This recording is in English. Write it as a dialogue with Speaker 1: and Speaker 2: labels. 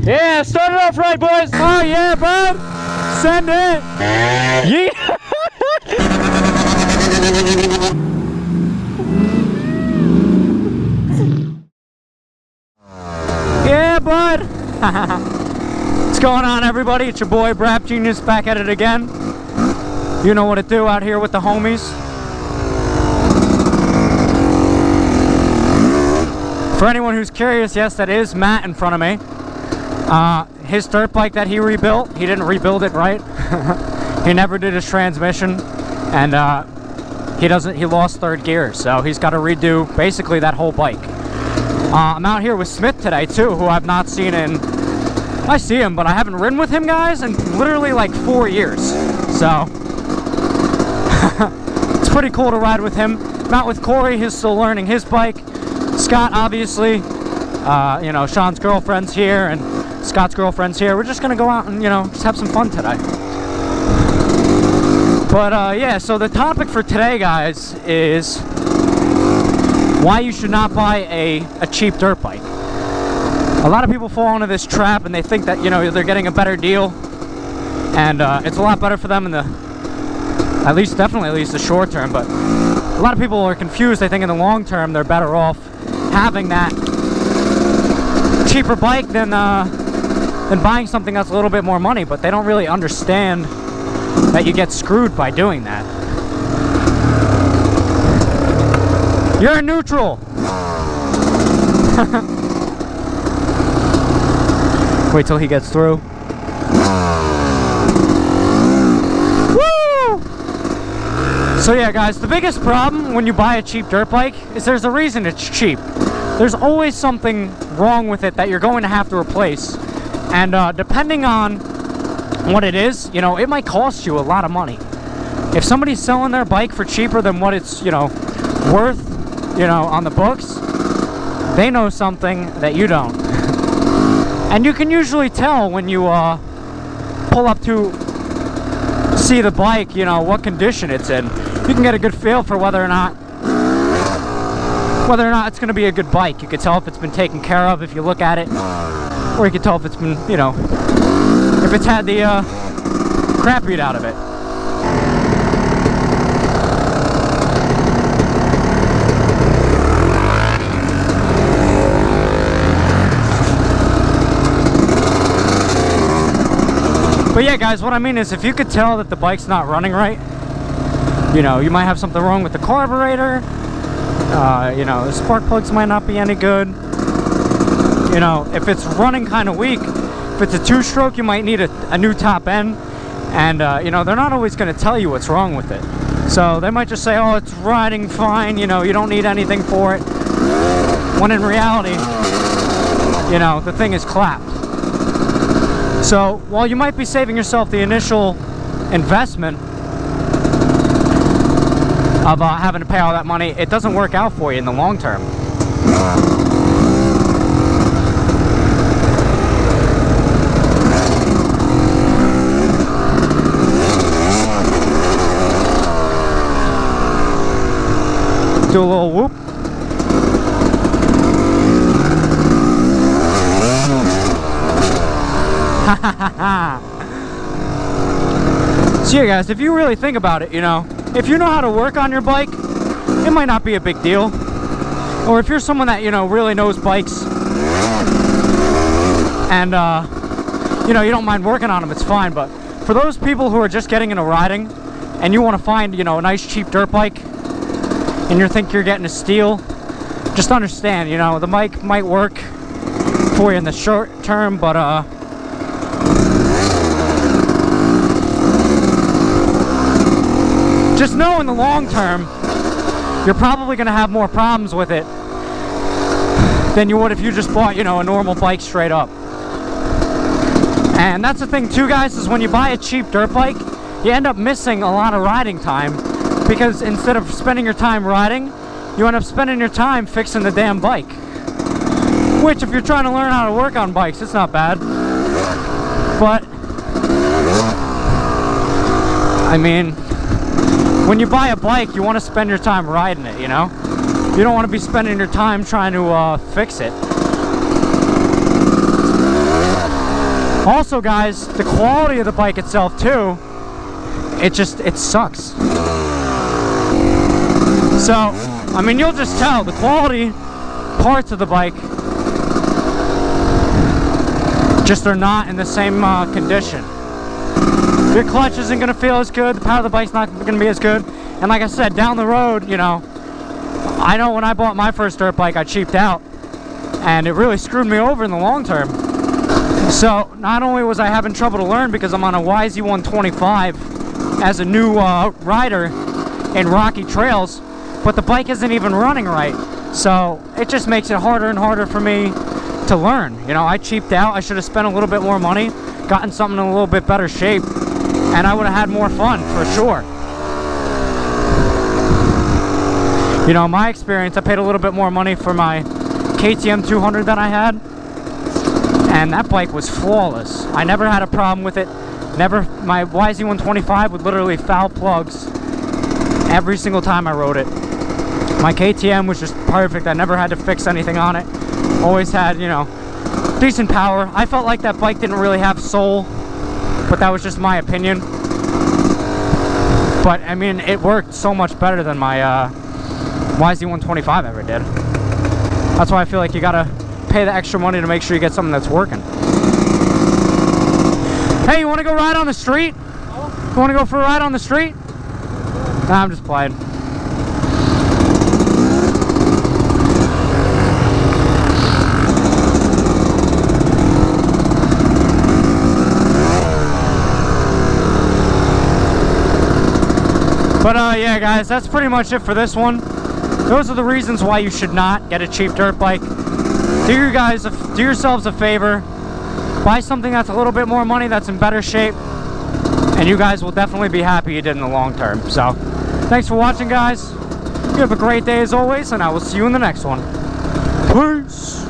Speaker 1: Yeah, start it off right, boys. Oh, yeah, bud. Send it. Yeah. Yeah, bud. What's going on, everybody? It's your boy, Brap Genius, back at it again. You know what to do out here with the homies. For anyone who's curious, yes, that is Matt in front of me. His dirt bike that he rebuilt, he didn't rebuild it right. He never did his transmission, and he lost third gear, so he's got to redo basically that whole bike. I'm out here with Smith today too, who I've not seen in, I see him, but I haven't ridden with him, guys, in literally like 4 years. So it's pretty cool to ride with him. Not with Corey, he's still learning his bike. Scott, obviously, you know, Sean's girlfriend's here and Scott's girlfriend's here. We're just gonna go out and, you know, just have some fun today. But yeah, so the topic for today, guys, is why you should not buy a cheap dirt bike. A lot of people fall into this trap and they think that, you know, they're getting a better deal, and it's a lot better for them in the, definitely at least the short term. But a lot of people are confused. They think in the long term they're better off having that cheaper bike than buying something that's a little bit more money, but they don't really understand that you get screwed by doing that. You're in neutral. Wait till he gets through. Woo! So yeah, guys, the biggest problem when you buy a cheap dirt bike is there's a reason it's cheap. There's always something wrong with it that you're going to have to replace. And depending on what it is, you know, it might cost you a lot of money. If somebody's selling their bike for cheaper than what it's, you know, worth, you know, on the books, they know something that you don't. And you can usually tell when you pull up to see the bike, you know, what condition it's in. You can get a good feel for whether or not it's going to be a good bike. You can tell if it's been taken care of if you look at it, or you can tell if it's been, you know, if it's had the crap beat out of it. But yeah, guys, what I mean is if you could tell that the bike's not running right, you know, you might have something wrong with the carburetor, you know, the spark plugs might not be any good. You know, if it's running kind of weak, if it's a two-stroke, you might need a new top end. And, you know, they're not always going to tell you what's wrong with it. So they might just say, oh, it's riding fine, you know, you don't need anything for it. When in reality, you know, the thing is clapped. So while you might be saving yourself the initial investment of having to pay all that money, it doesn't work out for you in the long term. Do a little whoop. So yeah, guys, if you really think about it, you know, if you know how to work on your bike, it might not be a big deal. Or if you're someone that, you know, really knows bikes and you know, you don't mind working on them, it's fine. But for those people who are just getting into riding and you want to find, you know, a nice cheap dirt bike and you think you're getting a steal, just understand, you know, the bike might work for you in the short term, but just know in the long term, you're probably going to have more problems with it than you would if you just bought, you know, a normal bike straight up. And that's the thing too, guys, is when you buy a cheap dirt bike, you end up missing a lot of riding time, because instead of spending your time riding, you end up spending your time fixing the damn bike. Which, if you're trying to learn how to work on bikes, it's not bad. But I mean, when you buy a bike, you want to spend your time riding it, you know? You don't want to be spending your time trying to fix it. Also, guys, the quality of the bike itself too, it sucks. So, I mean, you'll just tell the quality parts of the bike just are not in the same condition. Your clutch isn't going to feel as good, the power of the bike's not going to be as good, and like I said, down the road, you know, I know when I bought my first dirt bike, I cheaped out, and it really screwed me over in the long term. So, not only was I having trouble to learn because I'm on a YZ250 as a new rider in rocky trails, but the bike isn't even running right. So, it just makes it harder and harder for me to learn. You know, I cheaped out. I should have spent a little bit more money, gotten something in a little bit better shape, and I would have had more fun for sure. You know, my experience, I paid a little bit more money for my KTM 200 that I had, and that bike was flawless. I never had a problem with it. My YZ125 would literally foul plugs every single time I rode it. My KTM was just perfect. I never had to fix anything on it. Always had, you know, decent power. I felt like that bike didn't really have soul, but that was just my opinion. But I mean, it worked so much better than my YZ125 ever did. That's why I feel like you gotta pay the extra money to make sure you get something that's working. Hey, you want to go ride on the street? You want to go for a ride on the street? Nah, I'm just playing. But yeah, guys, that's pretty much it for this one. Those are the reasons why you should not get a cheap dirt bike. Do yourselves a favor. Buy something that's a little bit more money, that's in better shape, and you guys will definitely be happy you did in the long term. So, thanks for watching, guys. You have a great day as always, and I will see you in the next one. Peace!